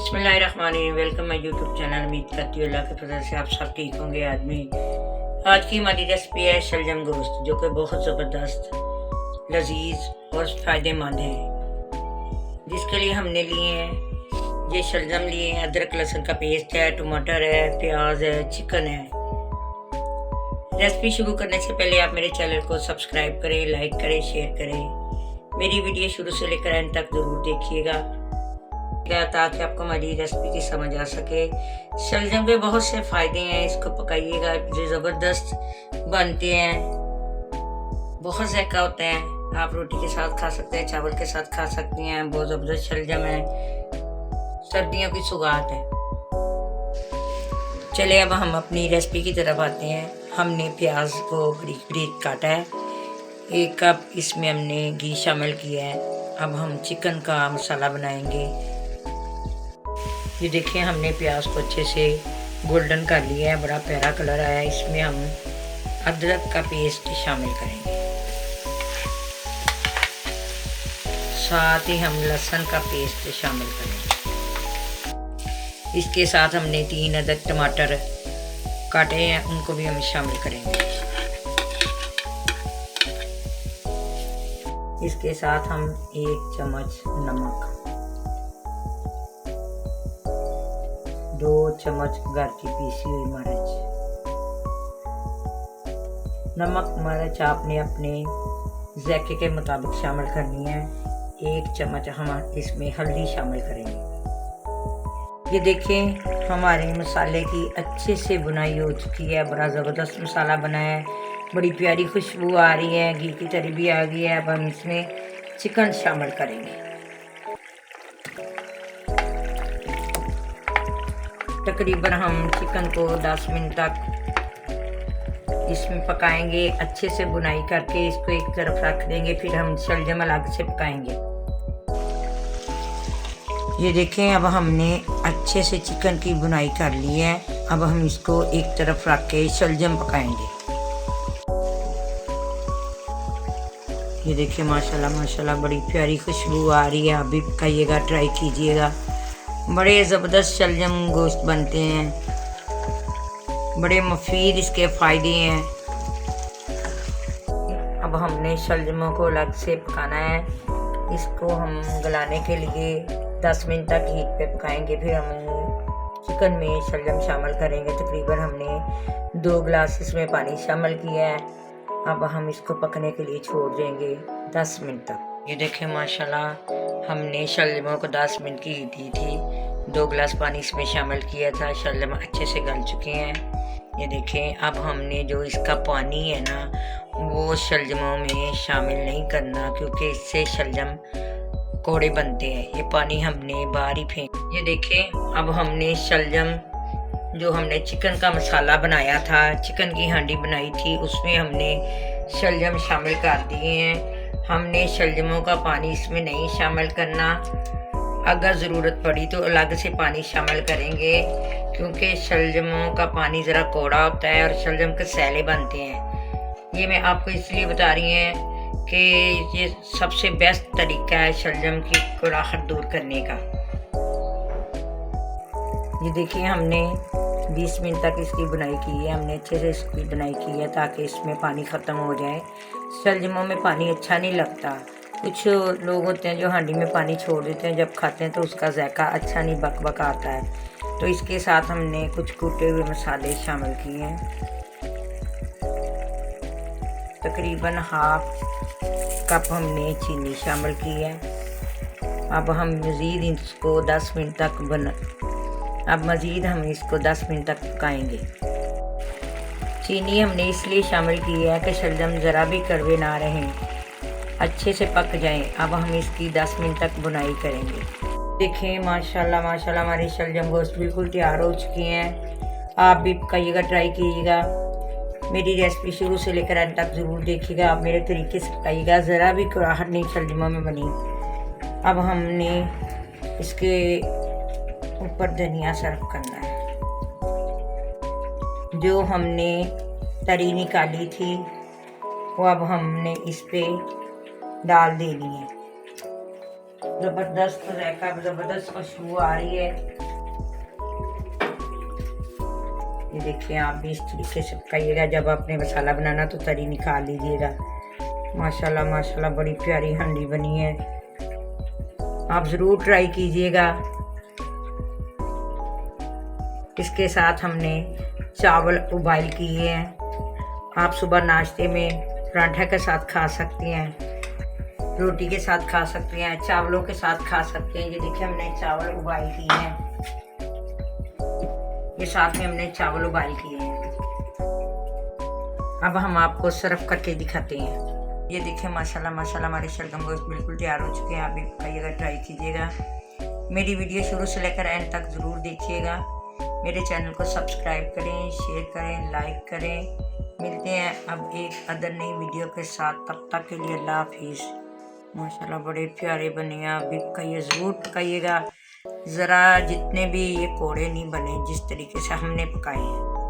बिस्मिल्लाहिर्रहमानिर्रहीम। Welcome my YouTube channel. उम्मीद करती हूँ अल्लाह के फजल से आप सब ठीक होंगे। आज की हमारी रेसिपी है शलजम गोश्त, जो कि बहुत ज़बरदस्त, लजीज और फ़ायदेमंद है। जिसके लिए हमने लिए हैं ये शलजम लिए हैं, अदरक लहसुन का पेस्ट है, टमाटर है, प्याज है, चिकन है। रेसिपी शुरू करने से पहले आप मेरे चैनल को सब्सक्राइब करें, लाइक करें, शेयर करें। मेरी वीडियो शुरू से लेकर एंड तक ज़रूर देखिएगा ताकि आपको हमारी रेसिपी की समझ आ सके। शलजम के बहुत से फायदे हैं, इसको पकाइएगा, जो ज़बरदस्त बनते हैं, बहुत ज़ायका होता है। आप रोटी के साथ खा सकते हैं, चावल के साथ खा सकते हैं। बहुत ज़बरदस्त शलजम है, सर्दियों की सौगात है। चलिए अब हम अपनी रेसिपी की तरफ आते हैं। हमने प्याज को बारीक बारीक काटा है। 1 कप इसमें हमने घी शामिल किया है। अब हम चिकन का मसाला बनाएंगे। ये देखिए, हमने प्याज को अच्छे से गोल्डन कर लिया है, बड़ा प्यारा कलर आया है। इसमें हम अदरक का पेस्ट शामिल करेंगे, साथ ही हम लहसुन का पेस्ट शामिल करेंगे। इसके साथ हमने 3 अदद टमाटर काटे हैं, उनको भी हम शामिल करेंगे। इसके साथ हम 1 चम्मच नमक, 2 चम्मच घर की पीसी हुई मिर्च। नमक मिर्च आपने अपने जायके के मुताबिक शामिल करनी है। 1 चम्मच हम इसमें हल्दी शामिल करेंगे। ये देखें, हमारे मसाले की अच्छे से बुनाई हो चुकी है। बड़ा ज़बरदस्त मसाला बना है, बड़ी प्यारी खुशबू आ रही है, घी की तरी भी आ गई है। अब हम इसमें चिकन शामिल करेंगे। तकरीबन हम चिकन को 10 मिनट तक इसमें पकाएंगे, अच्छे से बुनाई करके इसको एक तरफ रख देंगे। फिर हम शलजम अलग से पकाएंगे। ये देखें, अब हमने अच्छे से चिकन की बुनाई कर ली है। अब हम इसको एक तरफ रख के शलजम पकाएंगे। ये देखिए, माशाल्लाह माशाल्लाह बड़ी प्यारी खुशबू आ रही है। आप भी पकाइएगा, ट्राई कीजिएगा। बड़े ज़बरदस्त शलजम गोश्त बनते हैं, बड़े मुफीद इसके फ़ायदे हैं। अब हमने शलजमों को अलग से पकाना है। इसको हम गलाने के लिए 10 मिनट तक हीट पे पकाएंगे। फिर हम चिकन में शलजम शामिल करेंगे। तकरीबन हमने 2 गिलास इसमें पानी शामिल किया है। अब हम इसको पकने के लिए छोड़ देंगे 10 मिनट तक। ये देखें, माशाल्लाह हमने शलजमों को 10 मिनट की हीट दी थी। 2 गिलास पानी इसमें शामिल किया था। शलजम अच्छे से गल चुके हैं। ये देखें, अब हमने जो इसका पानी है ना, वो शलजमों में शामिल नहीं करना, क्योंकि इससे शलजम कोड़े बनते हैं। ये पानी हमने बाहर ही फेंक। ये देखें, अब हमने शलजम, जो हमने चिकन का मसाला बनाया था, चिकन की हांडी बनाई थी, उसमें हमने शलजम शामिल कर दिए हैं। हमने शलजमों का पानी इसमें नहीं शामिल करना। अगर ज़रूरत पड़ी तो अलग से पानी शामिल करेंगे, क्योंकि शलजमों का पानी ज़रा कौड़ा होता है और शलजम के सैले बनते हैं। ये मैं आपको इसलिए बता रही हूँ कि ये सबसे बेस्ट तरीका है शलजम की कड़ाहट दूर करने का। ये देखिए, हमने 20 मिनट तक इसकी बुनाई की है। हमने अच्छे से इसकी बुनाई की है ताकि इसमें पानी ख़त्म हो जाए। शलजमों में पानी अच्छा नहीं लगता। कुछ लोग होते हैं जो हांडी में पानी छोड़ देते हैं, जब खाते हैं तो उसका जायका अच्छा नहीं, बक आता है। तो इसके साथ हमने कुछ कूटे हुए मसाले शामिल किए हैं। तकरीबन ½ कप हमने चीनी शामिल की है। अब हम मज़ीद इसको 10 मिनट तक पकाएंगे। चीनी हमने इसलिए शामिल की है कि शलजम ज़रा भी कड़वे ना रहें, अच्छे से पक जाएं। अब हम इसकी 10 मिनट तक बुनाई करेंगे। देखें, माशाल्लाह माशाल्लाह हमारी शलजम गोश्त बिल्कुल तैयार हो चुकी हैं। आप भी पकाइएगा, ट्राई कीजिएगा। मेरी रेसिपी शुरू से लेकर अंत तक ज़रूर देखिएगा। आप मेरे तरीके से पकाइएगा, ज़रा भी कड़ाहट नहीं शलजमों में बनी। अब हमने इसके ऊपर धनिया सर्व करना है। जो हमने तरी निकाली थी वो अब हमने इस पे डाल देनी है। ज़बरदस्त जायका, ज़बरदस्त खुशबू आ रही है। ये देखिए, आप भी इस तरीके से पकाइएगा। जब आपने मसाला बनाना तो तरी निकाल लीजिएगा। माशाल्लाह माशाल्लाह बड़ी प्यारी हांडी बनी है, आप ज़रूर ट्राई कीजिएगा। इसके साथ हमने चावल उबाल किए हैं। आप सुबह नाश्ते में पराठा के साथ खा सकते हैं, रोटी के साथ खा सकते हैं, चावलों के साथ खा सकते हैं। ये देखिए, हमने चावल उबाल किए हैं, ये साथ में हमने चावल उबाल किए हैं। अब हम आपको सर्व करके दिखाते हैं। ये देखिए, माशाल्लाह माशाल्लाह हमारे शलगम गोश्त बिल्कुल तैयार हो चुके हैं। आप भी खाइएगा, ट्राई कीजिएगा। मेरी वीडियो शुरू से लेकर एंड तक ज़रूर देखिएगा। मेरे चैनल को सब्सक्राइब करें, शेयर करें, लाइक करें। मिलते हैं अब एक अदर नई वीडियो के साथ। तब तक के लिए अल्लाह हाफिज़। माशाल्लाह बड़े प्यारे बने हैं, आप भी पकाइए, ज़रूर पकाइएगा। ज़रा जितने भी ये कोड़े नहीं बने जिस तरीके से हमने पकाए हैं।